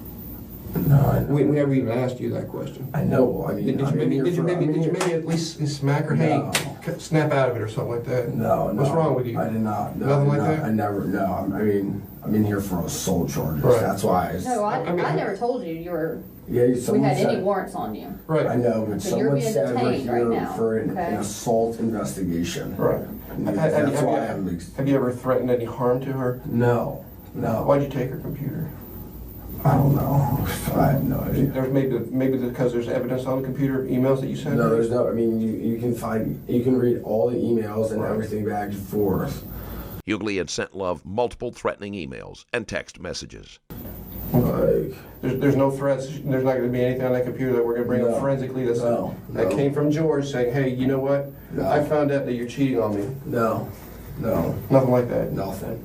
No, I know.
We never even asked you that question.
I know. I mean,
Did you maybe at least smack her?
No.
Hey, snap out of it or something like that?
No.
What's wrong with you?
I did not. No,
Nothing like that?
I never. No. I mean, I'm in here for assault charges.
Right.
That's why.
No, I
I mean-
never told you were.
Yeah.
We
Someone
had
said,
any warrants on you.
Right.
I know, but
So you're
someone
being
said we're
detained right
here
now,
for an
okay?
assault investigation.
Right.
That's why I'm.
Have you ever threatened any harm to her?
No. No.
Why'd you take her computer?
I don't know. I have no idea.
There's maybe because there's evidence on the computer, emails that you sent?
No, there's no. I mean, you can read all the emails and everything back and forth.
Huguely had sent Love multiple threatening emails and text messages.
There's no threats. There's not going to be anything on that computer that we're going to bring up forensically that came from George saying, hey, you know what?
No.
I found out that you're cheating on me.
No.
Nothing like that.
Nothing.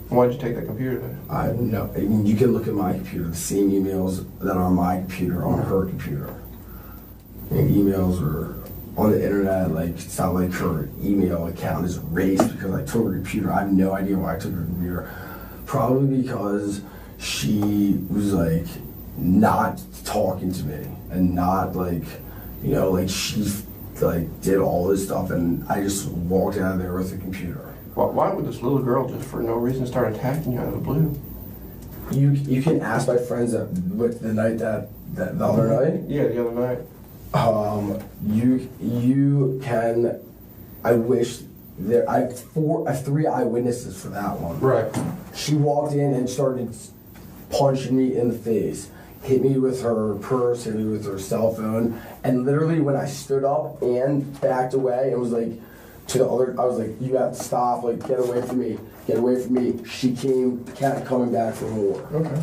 Why'd you take that computer then?
I mean, you can look at my computer. The same emails that are on my computer on her computer. And emails are on the internet. It's not like her email account is erased because I took her computer. I have no idea why I took her computer. Probably because she was not talking to me and not she did all this stuff and I just walked out of there with the computer.
Why would this little girl just for no reason start attacking you out of the blue?
You can ask my friends with the night the other night.
Yeah, the other night.
You can. I wish there. I have 3 eyewitnesses for that one.
Right.
She walked in and started punching me in the face, hit me with her purse, hit me with her cell phone, and literally when I stood up and backed away, it was to the other. I was you have to stop. Get away from me. Get away from me. She kept coming back for more.
Okay.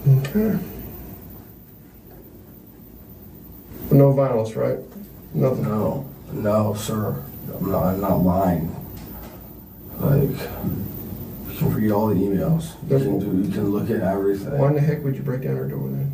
Okay. No violence, right? Nothing.
No, sir. I'm not lying. Like, you can read all the emails. You can look at everything.
Why in the heck would you break down her door then?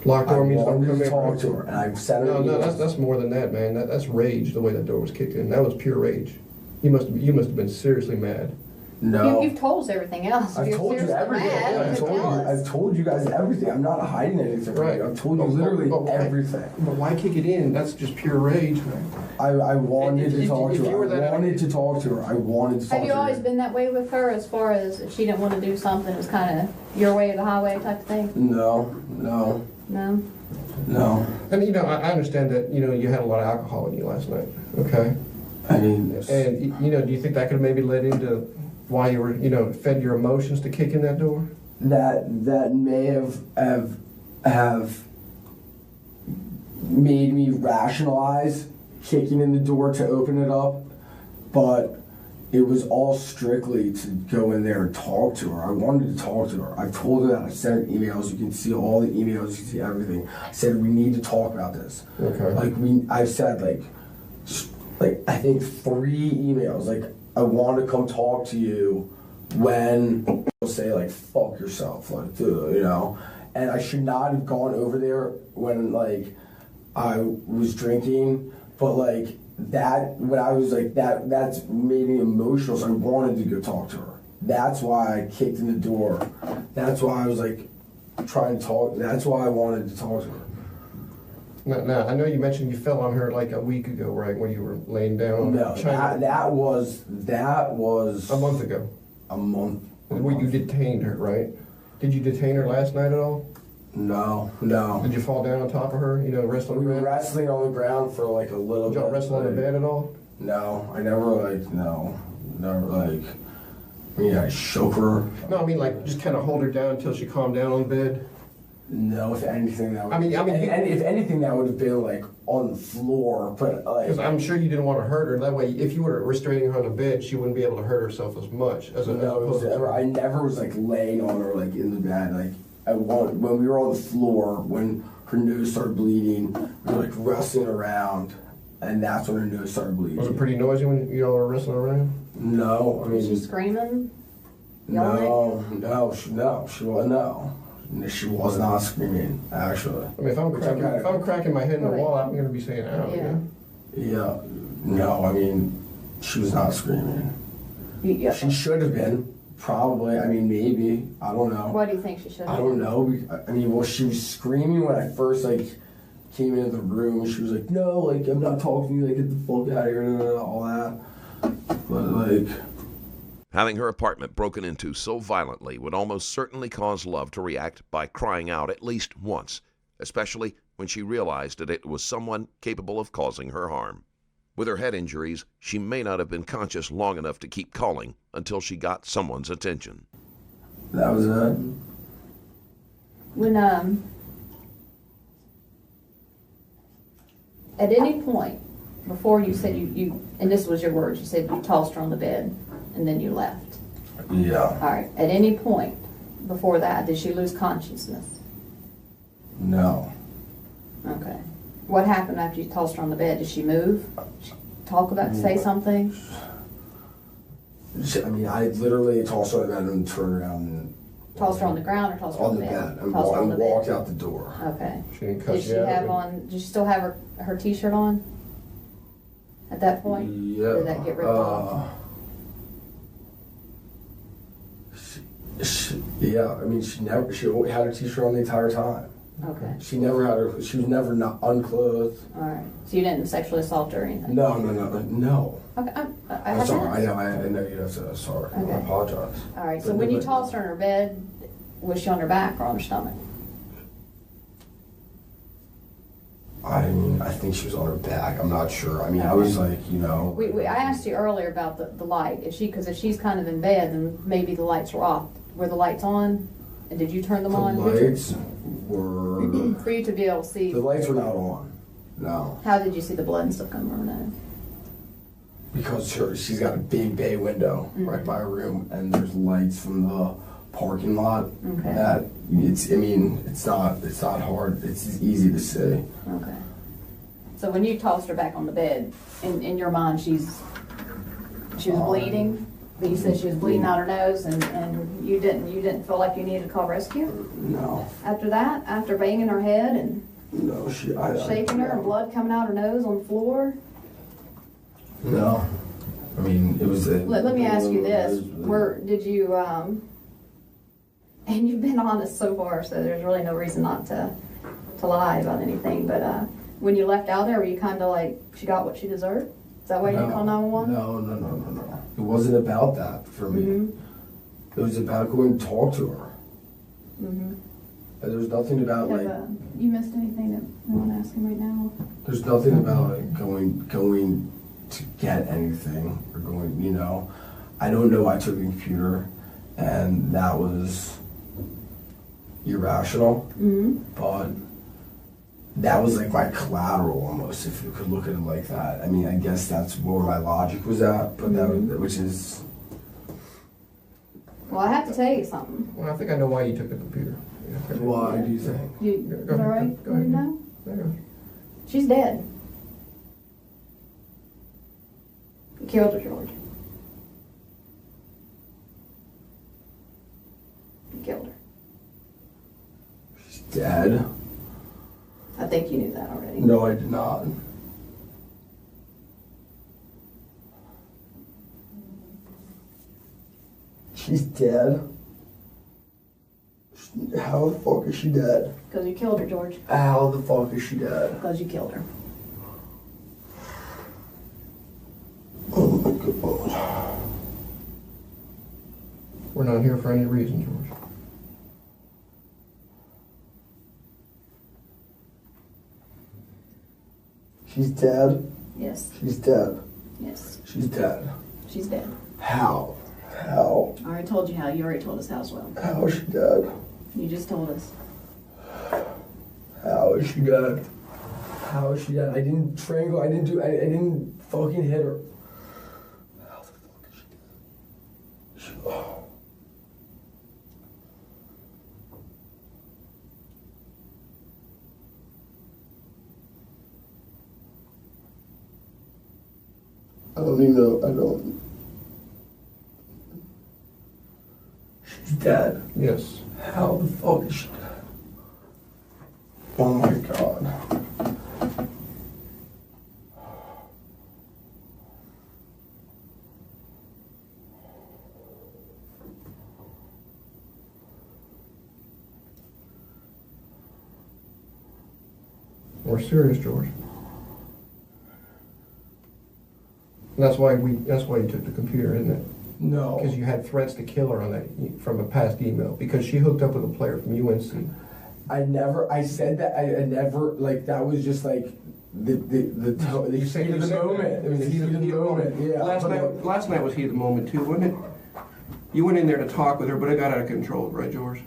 Locked door means don't come
to
in.
talk to her, and I've sent her.
No, that's more than that, man. That's rage. The way that door was kicked in, that was pure rage. You must have been seriously mad.
No.
You've told us everything else.
I've
You're
told you
seriously
everything.
mad,
I've told you guys everything. I'm not hiding anything.
Right.
I've told you literally everything.
But why kick it in? That's just pure rage, man.
I wanted to talk to
if you were
her.
that-
I wanted to talk to her. I wanted to talk to her.
Have you always been that way with her, as far as if she didn't want to do something, it was kind of your way or the highway type of thing?
No.
No?
And I understand that you had a lot of alcohol in you last night. Okay.
I mean,
And do you think that could have maybe led into why you were fed your emotions to kick in that door?
that may have made me rationalize kicking in the door to open it up, but it was all strictly to go in there and talk to her. I wanted to talk to her. I've told her that. I sent her emails. You can see all the emails. You can see everything. I said we need to talk about this.
Okay.
I've said like I think 3 emails. Like, I want to come talk to you when people say like fuck yourself, like and I should not have gone over there when like I was drinking, but like that when I was like that's made me emotional, so I wanted to go talk to her. That's why I kicked in the door. That's why I was like trying to talk. That's why I wanted to talk to her.
Now, I know you mentioned you fell on her like a week ago, right, when you were laying down.
No, that was
a month ago.
A month.
Where you detained her, right? Did you detain her last night at all?
No.
Did you fall down on top of her? Wrestle on
We
the
were
ground?
wrestling on the ground for like a little bit.
Did y'all wrestle on the bed at all?
No, I never I shook her.
No, I mean just kind of hold her down until she calmed down on the bed.
No, if anything that would.
If
anything that would have been like on the floor, but like.
Because I'm sure you didn't want to hurt her. That way, if you were restraining her on the bed, she wouldn't be able to hurt herself as much as
I never was like laying on her like in the bed. Like when we were on the floor, when her nose started bleeding, we were like wrestling around, and that's when her nose started bleeding.
Was it pretty noisy when y'all were wrestling around?
No, I mean.
Was she screaming?
No, she was not screaming, actually.
I mean, if I'm cracking my head in the wall, I'm going to be saying, "Ow!"
Yeah.
Yeah. No, I mean, she was not screaming.
Yeah.
She should have been, probably. I mean, maybe. I don't know.
Why do you think she should have?
I don't know. I mean, well, she was screaming when I first came into the room. She was like, "No, like I'm not talking to you. Like get the fuck out of here," all that. But
Having her apartment broken into so violently would almost certainly cause Love to react by crying out at least once, especially when she realized that it was someone capable of causing her harm. With her head injuries, she may not have been conscious long enough to keep calling until she got someone's attention.
that was it.
When at any point before you said you and this was your words, you said you tossed her on the bed and then you left.
Yeah.
All right. At any point before that, did she lose consciousness?
No.
Okay. What happened after you tossed her on the bed? Did she move? Talk about, say something?
I mean, I literally tossed her on the bed and turned around and.
Tossed her on the ground or tossed her
On
on
the
the
bed and
Tossed her on the bed.
walked out the door.
Okay.
She didn't cuss
Did she
you out,
have
did
on? Did she still have her T-shirt on? At that point?
Yeah.
Or did that get ripped off?
Yeah, I mean, she had her T-shirt on the entire time.
Okay.
She was never not unclothed.
All right. So you didn't sexually assault her or anything?
No.
Okay. I
I'm
have
sorry.
to
I know you have to. Sorry.
Okay.
I apologize.
All right. So
But
when you
but-
tossed her in her bed, was she on her back or on her stomach?
I mean, I think she was on her back. I'm not sure. I mean, I was like,
I asked you earlier about the light. Because if she's kind of in bed, then maybe the lights were off. Were the lights on? And did you turn them
the
on?
lights were.
For you to be able to see.
The lights were not on. No.
How did you see the blood and stuff coming from her nose?
Because she's got a big bay window
Mm-hmm.
right by her room, and there's lights from the parking lot
Okay.
that I mean, it's not hard. It's easy to say.
Okay. So when you tossed her back on the bed, in your mind, she was bleeding, but you said she was bleeding out her nose, and you didn't feel like you needed to call rescue?
No.
After that, after banging her head and
No,
shaking her and blood coming out her nose on the floor?
No. I mean, it was.
Let me ask you this: did you? And you've been honest so far, so there's really no reason not to lie about anything. But when you left out there, were you kind of like she got what she deserved? Is that why you didn't call 911?
No. It wasn't about that for me.
Mm-hmm.
It was about going to talk to her.
Mm-hmm.
There was nothing about like.
You missed anything that we want to ask him right now?
There's nothing about like going to get anything or going. You know, I don't know. I took the computer, and that was irrational.
Mm-hmm.
But that was like my collateral almost, if you could look at it like that. I mean, I guess that's where my logic was at, but which is.
Well, I have to tell you something.
Well, I think I know why you took the computer.
Why do you think?
Is
Go
that
ahead,
right?
go ahead.
You know?
Yeah.
She's dead. You killed her, George. You killed her.
She's dead?
I think you knew that already.
No, I did not. She's dead? How the fuck is she dead?
Because you killed her, George.
How the fuck is she dead?
Because you killed her.
Oh my god.
We're not here for any reason, George.
She's dead?
Yes.
She's dead.
Yes.
She's dead.
She's dead.
How? How?
I already told you how. You already told us how as well.
How is she dead?
You just told us.
How is she dead? How is she dead? I didn't strangle. I didn't fucking hit her. How the fuck is she dead? I don't even know. I don't. She's dead.
Yes.
How the fuck is she dead? Oh my god.
We're serious, George. And that's why you took the computer, isn't it?
No.
Because you had threats to kill her on that from a past email. Because she hooked up with a player from UNC.
I said that, I never, like, that was just like the heat of the moment. It was the heat of the moment, yeah.
Last night was heat of the moment too, wasn't it? You went in there to talk with her, but it got out of control, right, George?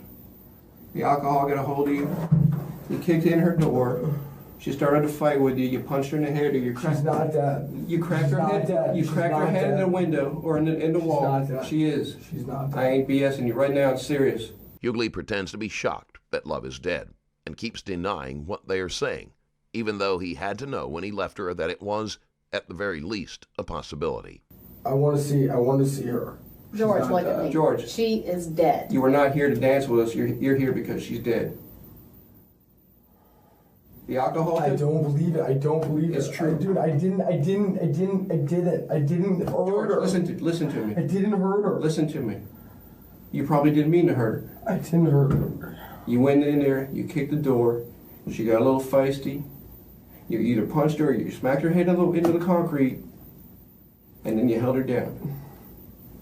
The alcohol got a hold of you. You kicked in her door. She started to fight with you. You punched her in the head, or you cracked.
She's not dead.
You cracked her head.
Dead.
You cracked her head in the window or in the wall.
Not dead.
She is.
She's not dead.
I ain't BSing you right now. It's serious.
Huguely pretends to be shocked that Love is dead and keeps denying what they are saying, even though he had to know when he left her that it was, at the very least, a possibility.
I want to see her. She's
George,
not
look at
dead.
me.
George.
She is dead.
You were not here to dance with us. You're here because she's dead. The alcohol.
I don't believe it. I don't believe it.
It's true.
Dude, I didn't hurt her.
Listen to me.
I didn't hurt her.
Listen to me. You probably didn't mean to hurt her.
I didn't hurt her.
You went in there, you kicked the door, she got a little feisty. You either punched her or you smacked her head into the concrete, and then you held her down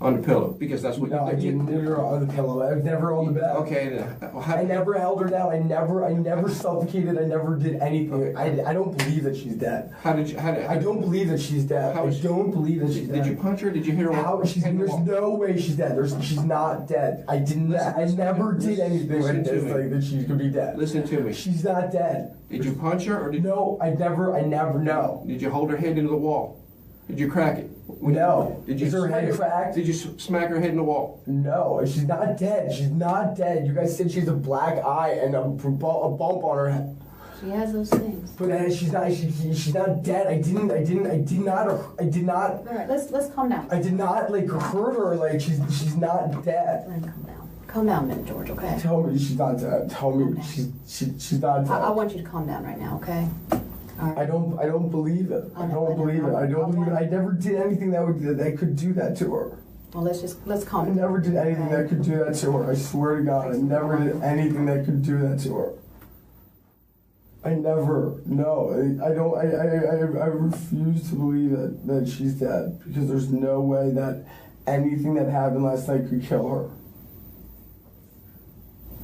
on the pillow, because that's what
No, I didn't hit her on the pillow. I was never on the bed.
Okay, then.
I never held her down. I never suffocated. I never did anything. I don't believe that she's dead.
How did you?
I don't believe that she's dead. I don't believe that she's dead.
Did you punch her? Did you hit her?
There's no way she's dead. She's not dead. I never did anything like this, like that she could be dead.
Listen to me.
She's not dead.
Did you punch her or did?
No, I never. No.
Did you hold her head into the wall? Did you crack it?
No.
Did you
Is her head
smack
cracked?
Did you smack her head in the wall?
No, she's not dead. She's not dead. You guys said she's a black eye and a bump on her head.
She has those things.
But she's not. She's not dead. I did not.
All right, let's calm down.
I did not like hurt her. Like she's not dead.
Calm down. Calm down a minute, George. Okay.
Tell me she's not dead. Tell me she's not dead.
I want you to calm down right now. Okay. All right.
I don't believe it. I
know,
don't believe it. I don't believe it.
I
I never did anything that could do that to her.
Well, let's calm
I
down.
never did anything that could do that to her. I swear to God, I never did anything that could do that to her. I never. No, I don't. I refuse to believe that she's dead because there's no way that anything that happened last night could kill her.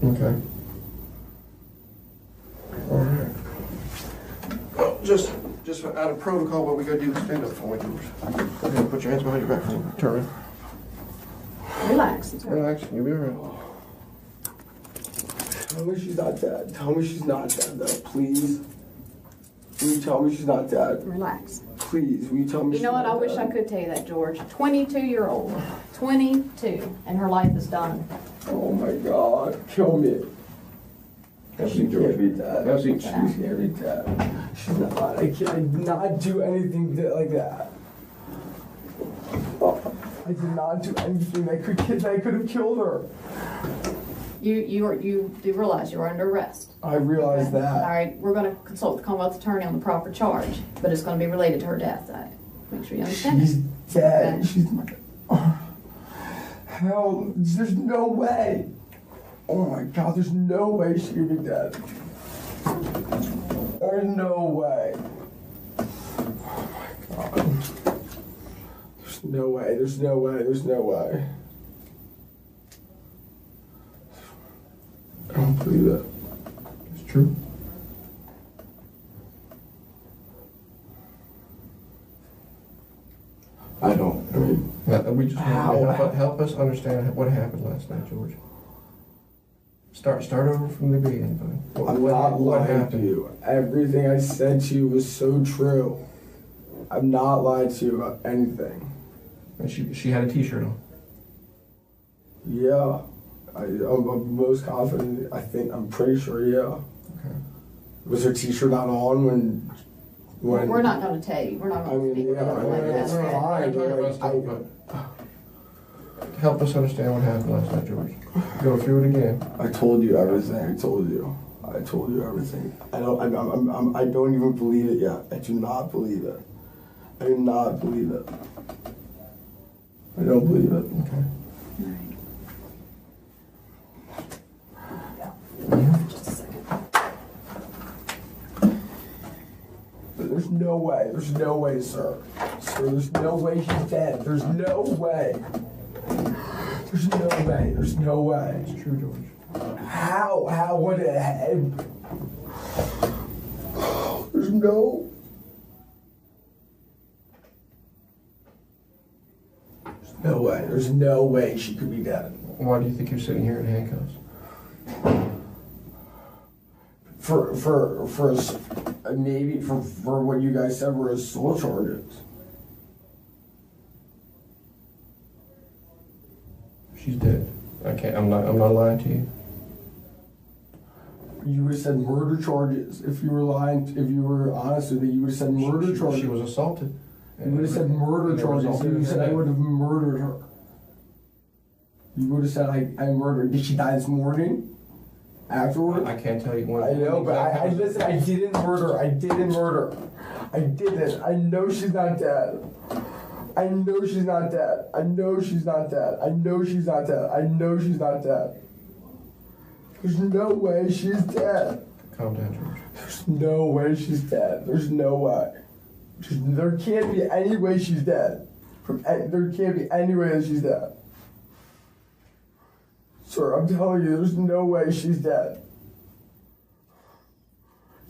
Okay. All right. Well, just out of protocol, what we gotta do is stand up for me, George. Okay, put your hands behind your back for me. Turn around.
Relax. It's all right.
Relax, you'll be all right.
Tell me she's not dead. Tell me she's not dead, though, please. Will you tell me she's not dead?
Relax.
Please, will you tell me
You
she's
know what?
not
I wish
dead?
I could tell you that, George. 22-year-old. 22. And her life is done.
Oh my God, kill me.
Have a
She
seat, George.
can't be dead.
Have a seat.
She can't be dead. She's not. I did not do anything like that. Oh, I did not do anything that could have killed her.
You do realize you're under arrest.
I realize
Okay?
that.
All right, we're going to consult the Commonwealth Attorney on the proper charge, but it's going to be related to her death. Make sure you understand.
She's dead.
Okay.
She's. Hell, there's no way. Oh my God, there's no way she could be dead. There's no way. Oh my God. There's no way. There's no way. There's no way. I don't believe it.
It's true.
I don't. I mean,
We just help us understand what happened last night, George. Start over from the beginning, buddy.
I'm not
What
lying to
happened?
you. Everything I said to you was so true. I'm not lying to you about anything.
And she had a T-shirt on.
Yeah. I'm most confident. I'm pretty sure, yeah.
Okay.
Was her t-shirt not on when
We're not going to tell you. We're not
I
going to
mean,
speak
yeah,
about it like
it's
that.
fine,
Talk about stuff, but help us understand what happened last night, George. Go through it again.
I told you everything. I told you everything. I don't even believe it yet. I do not believe it. I do not believe it. I don't believe it.
Okay.
All right. Just a second.
There's no way. There's no way, sir. Sir, there's no way she's dead. There's no way. There's no way. There's no way.
It's true, George.
How would it have? There's no. There's no way. There's no way she could be dead.
Why do you think you're sitting here in handcuffs?
Maybe for what you guys said were assault charges.
She's dead. I'm not lying to you.
You would have said murder charges if you were lying. If you were honest with me, you would have said murder charges.
She was assaulted.
You would have said murder charges. You said I would have murdered her. You would have said I murdered. Did she die this morning? Afterwards?
I can't tell you when.
I know, but I listen. I didn't murder. I didn't murder. I didn't. I know she's not dead. I know she's not dead. I know she's not dead. I know she's not dead. I know she's not dead. There's no way she's dead.
Calm down, George.
There's no way she's dead. There's no way. There can't be any way she's dead. There can't be any way that she's dead. Sir, I'm telling you, there's no way she's dead.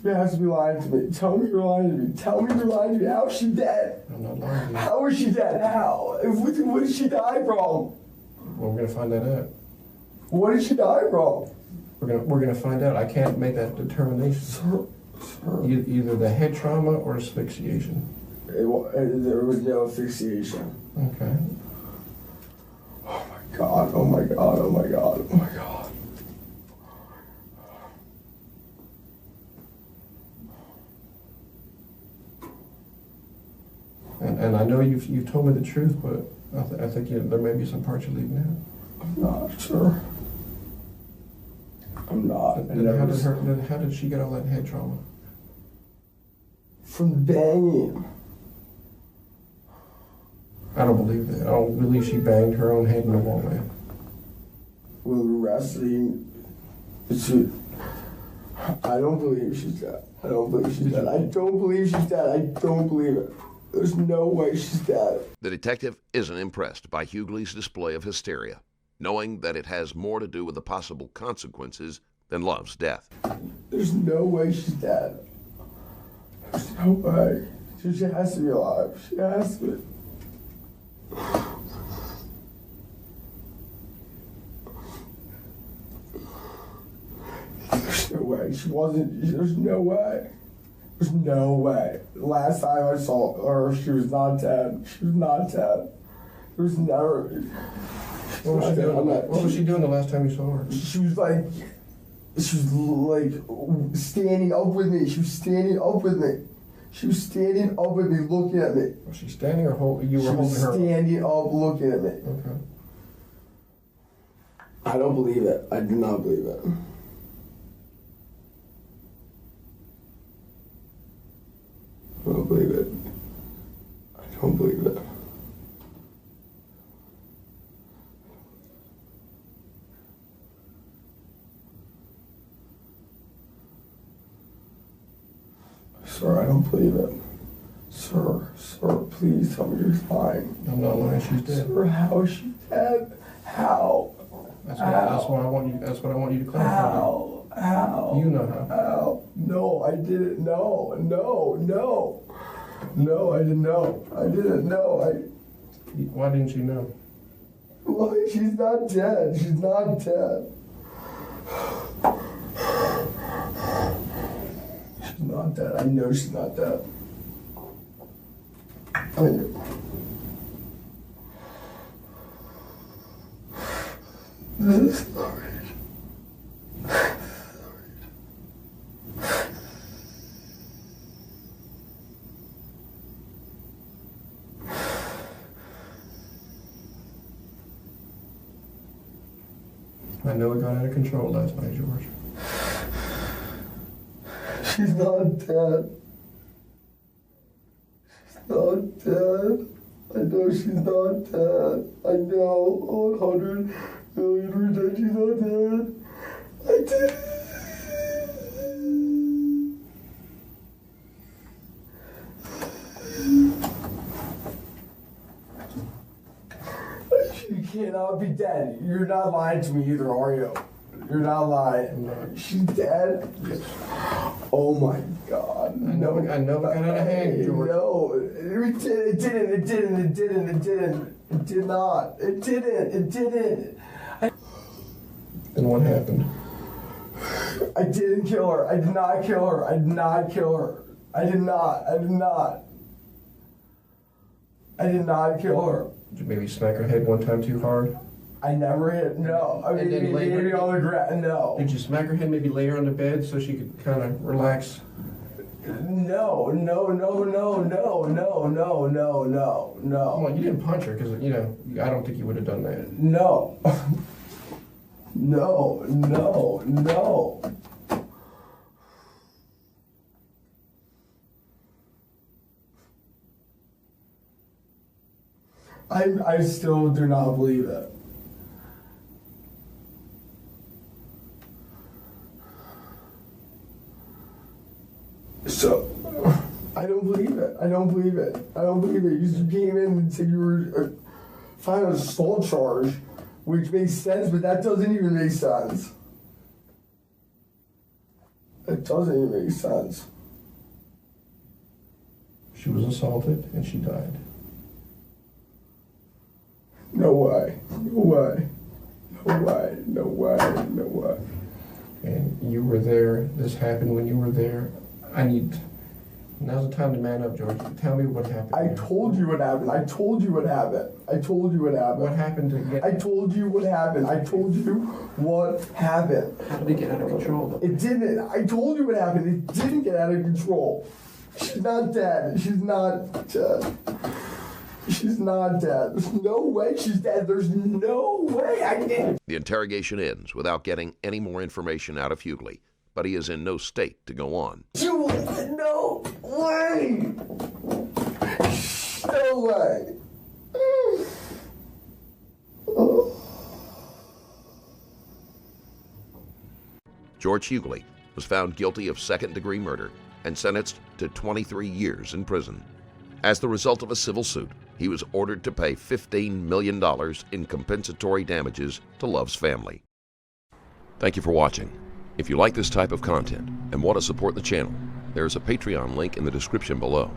You have to be lying to me. Tell me you're lying to me. Tell me you're lying to me. How is she dead?
I'm not lying to you.
How is she dead? How? What did she die from?
Well, we're gonna find that out.
What did she die from?
We're gonna find out. I can't make that determination.
Sir.
Either the head trauma or asphyxiation.
There was no asphyxiation.
Okay.
Oh my God, oh my God, oh my God, oh my God.
And I know you've told me the truth, but I think there may be some parts you're leaving out.
I'm not sure. I'm not.
How did she get all that head trauma?
From the banging.
I don't believe that. I don't believe she banged her own head in the wall, man.
With wrestling, I don't believe she's dead. I don't believe she's dead. I don't believe she's dead. I don't believe it. There's no way she's dead.
The detective isn't impressed by Huguely's display of hysteria, knowing that it has more to do with the possible consequences than Love's death.
There's no way she's dead. There's no way. She has to be alive. She has to be. There's no way. She wasn't. There's no way. There's no way. The last time I saw her, she was not dead. She was not dead. There was never.
What was she doing the last time you saw her?
She was like standing up with me. She was standing up with me. She was standing up with me, looking at me.
Was she standing or you were holding her?
She was standing up, looking at me.
Okay.
I don't believe it. I do not believe it. I don't believe it. I don't believe it. Sir, I don't believe it. Sir, please tell me you're lying.
I'm not lying. She's dead.
Sir, how is she dead? How?
That's what I want you to clarify.
How?
You know how.
How? No, I didn't know. No, I didn't know.
Why didn't you know?
Why? She's not dead. She's not dead. She's not dead. I know she's not dead. I know. This is not right.
I know it got out of control last night, George.
She's not dead. She's not dead. I know she's not dead. I know 100,000,000% she's not dead. I did. She cannot be dead. You're not lying to me either, are you? You're not lying. She's dead?
Yes.
Oh my God.
I know it got out of hand, George.
No, it didn't. It did not. It didn't.
Then what happened?
I didn't kill her. I did not kill her. I did not kill her. I did not kill her.
Did you maybe smack her head one time too hard?
I never hit. No. I mean, maybe on the ground. No.
Did you smack her head, maybe lay her on the bed so she could kind of relax?
No.
Well, you didn't punch her because, I don't think you would have done that.
No. No. I still do not believe it. So, I don't believe it. You came in and said you were filing an assault charge, which makes sense, but that doesn't even make sense. It doesn't even make sense.
She was assaulted and she died.
No way.
And you were there. This happened when you were there. I need Now's the time to man up, George. Tell me what happened.
I told you what happened. I told you what happened. I told you what happened.
What happened to get...
I told you what happened. I told you what happened.
How did it get out of control?
It didn't. I told you what happened. It didn't get out of control. She's not dead. She's not dead. She's not dead. There's no way she's dead. There's no way I did.
The interrogation ends without getting any more information out of Huguely, but he is in no state to go on.
No way. No way.
George Huguely was found guilty of second-degree murder and sentenced to 23 years in prison. As the result of a civil suit, he was ordered to pay $15 million in compensatory damages to Love's family. Thank you for watching. If you like this type of content and want to support the channel, there is a Patreon link in the description below.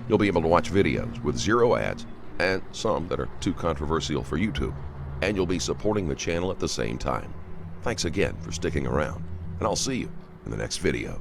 You'll be able to watch videos with 0 ads and some that are too controversial for YouTube, and you'll be supporting the channel at the same time. Thanks again for sticking around, and I'll see you in the next video.